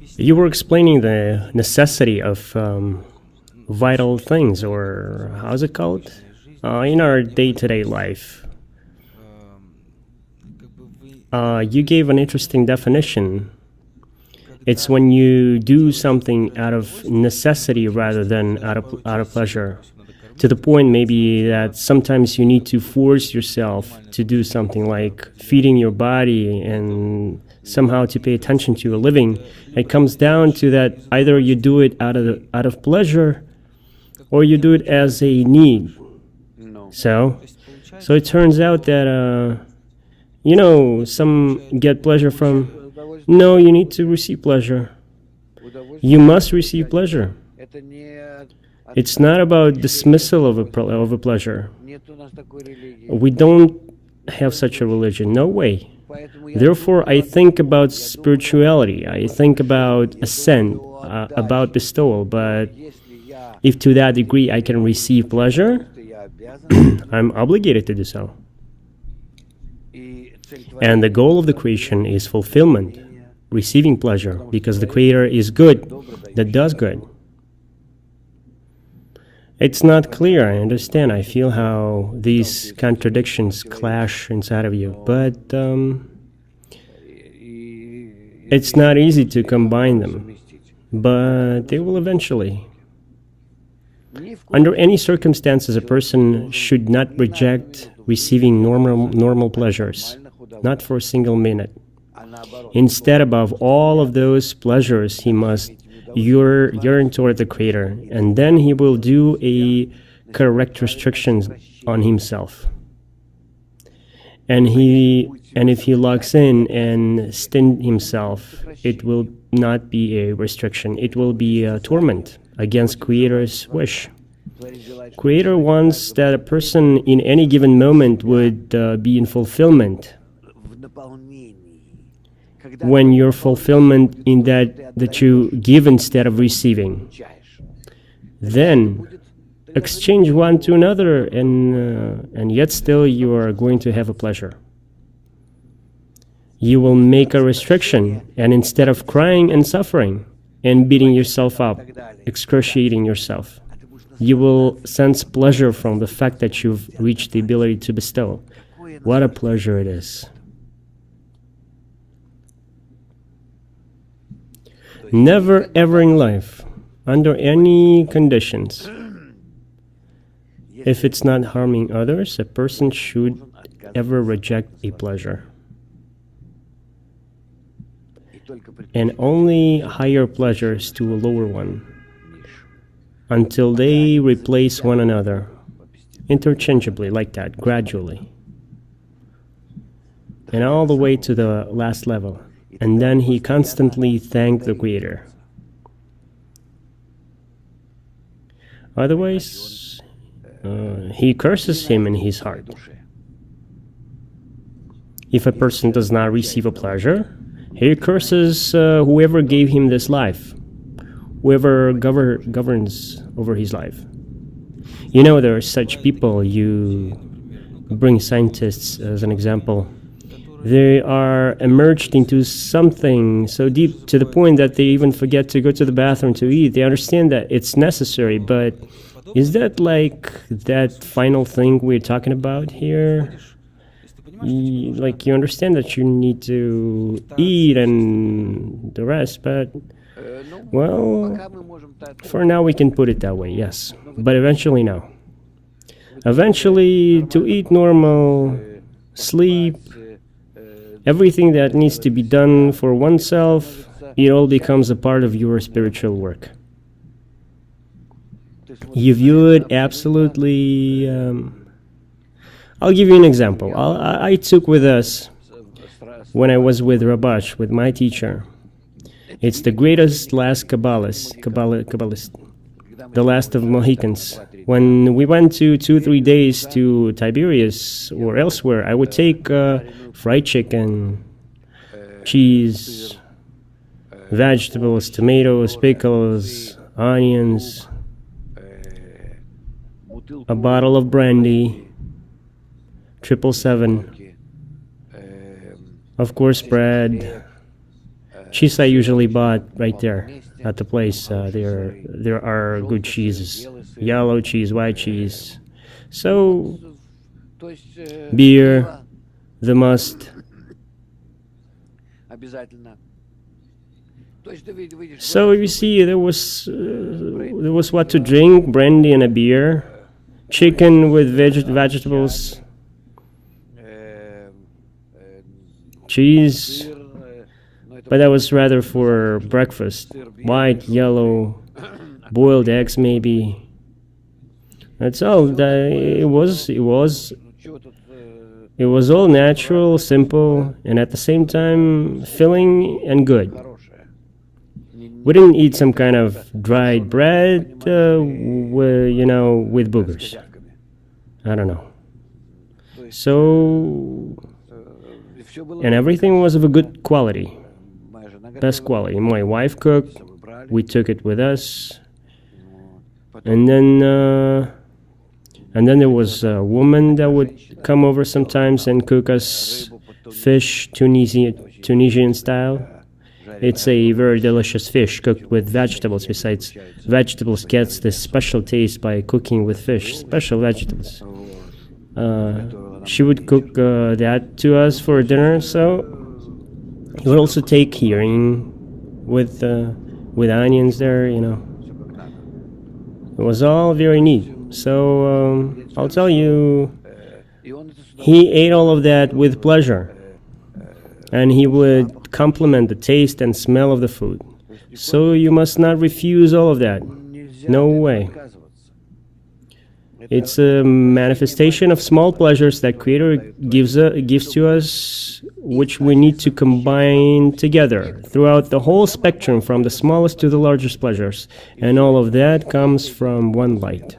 You were explaining the necessity of vital things, or how's it called? In our day-to-day life. You gave an interesting definition. It's when you do something out of necessity rather than out of pleasure. To the point maybe that sometimes you need to force yourself to do something like feeding your body and somehow to pay attention to your living. It comes down to that either you do it out of pleasure or you do it as a need. So it turns out that some get pleasure from. No, you need to receive pleasure. You must receive pleasure. It's not about dismissal of a pleasure. We don't have such a religion. No way. Therefore, I think about spirituality. I think about ascent, about bestowal. But if to that degree I can receive pleasure, I'm obligated to do so. And the goal of the creation is fulfillment, receiving pleasure, because the Creator is good, that does good. It's not clear, I understand. I feel how these contradictions clash inside of you, but it's not easy to combine them, but they will eventually. Under any circumstances, a person should not reject receiving normal pleasures, not for a single minute. Instead, above all of those pleasures, he must yearn toward the Creator, and then he will do a correct restriction on himself. And if he locks in and stint himself, it will not be a restriction, it will be a torment against Creator's wish. Creator wants that a person in any given moment would be in fulfillment. When your fulfillment in that you give instead of receiving, then exchange one to another, and yet still you are going to have a pleasure. You will make a restriction, and instead of crying and suffering and beating yourself up, excruciating yourself, you will sense pleasure from the fact that you've reached the ability to bestow. What a pleasure it is. Never ever in life, under any conditions, if it's not harming others, a person should ever reject a pleasure. And only higher pleasures to a lower one, until they replace one another, interchangeably, like that, gradually. And all the way to the last level. And then he constantly thanked the Creator. Otherwise, he curses him in his heart. If a person does not receive a pleasure, he curses whoever gave him this life, whoever governs over his life. You know, there are such people, you bring scientists as an example. They are immersed into something so deep to the point that they even forget to go to the bathroom to eat. They understand that it's necessary, but is that like that final thing we're talking about here? You understand that you need to eat and the rest, but, well, for now we can put it that way, yes. But eventually, no. Eventually, to eat normal, sleep, everything that needs to be done for oneself, it all becomes a part of your spiritual work. You view it absolutely... I'll give you an example. I took with us, when I was with Rabash, with my teacher, it's the greatest last Kabbalist, the last of Mohicans. When we went to 2-3 days to Tiberias or elsewhere, I would take fried chicken, cheese, vegetables, tomatoes, pickles, onions, a bottle of brandy, 777, of course bread, Cheese I usually bought right there at the place. There are good cheeses, yellow cheese, white cheese. So То есть beer, пиво the must. обязательно. То есть ты видишь, So you see, there was what to drink: brandy and a beer, chicken with vegetables, э, э, cheese. сыр, ну это But that was rather for breakfast. White, yellow, boiled eggs, maybe. That's all. ну, чего тут It was all natural, simple, and at the same time filling and good. хорошее. We didn't eat some kind of dried bread, with boogers. Костяшками. I don't know. То есть So, все было and everything was of a good quality, моя жена best готовила, quality. My wife cooked. с собой брали. We took it with us, Вот. and then there was a woman that would come over sometimes and cook us fish, Tunisian style. It's a very delicious fish cooked with vegetables. Besides, vegetables gets this special taste by cooking with fish, special vegetables. She would cook that to us for dinner. So you would also take hearing with onions there. Всё как надо. It was all very neat. So I'll tell you, И он это сюда he ate all of that with pleasure, and he would compliment the taste and smell of the food. So you must not refuse all of that. нельзя No от этого way. отказываться. It's a manifestation of small pleasures that Creator gives to us, which we need to combine together throughout the whole spectrum, from the smallest to the largest pleasures. And all of that comes from one light.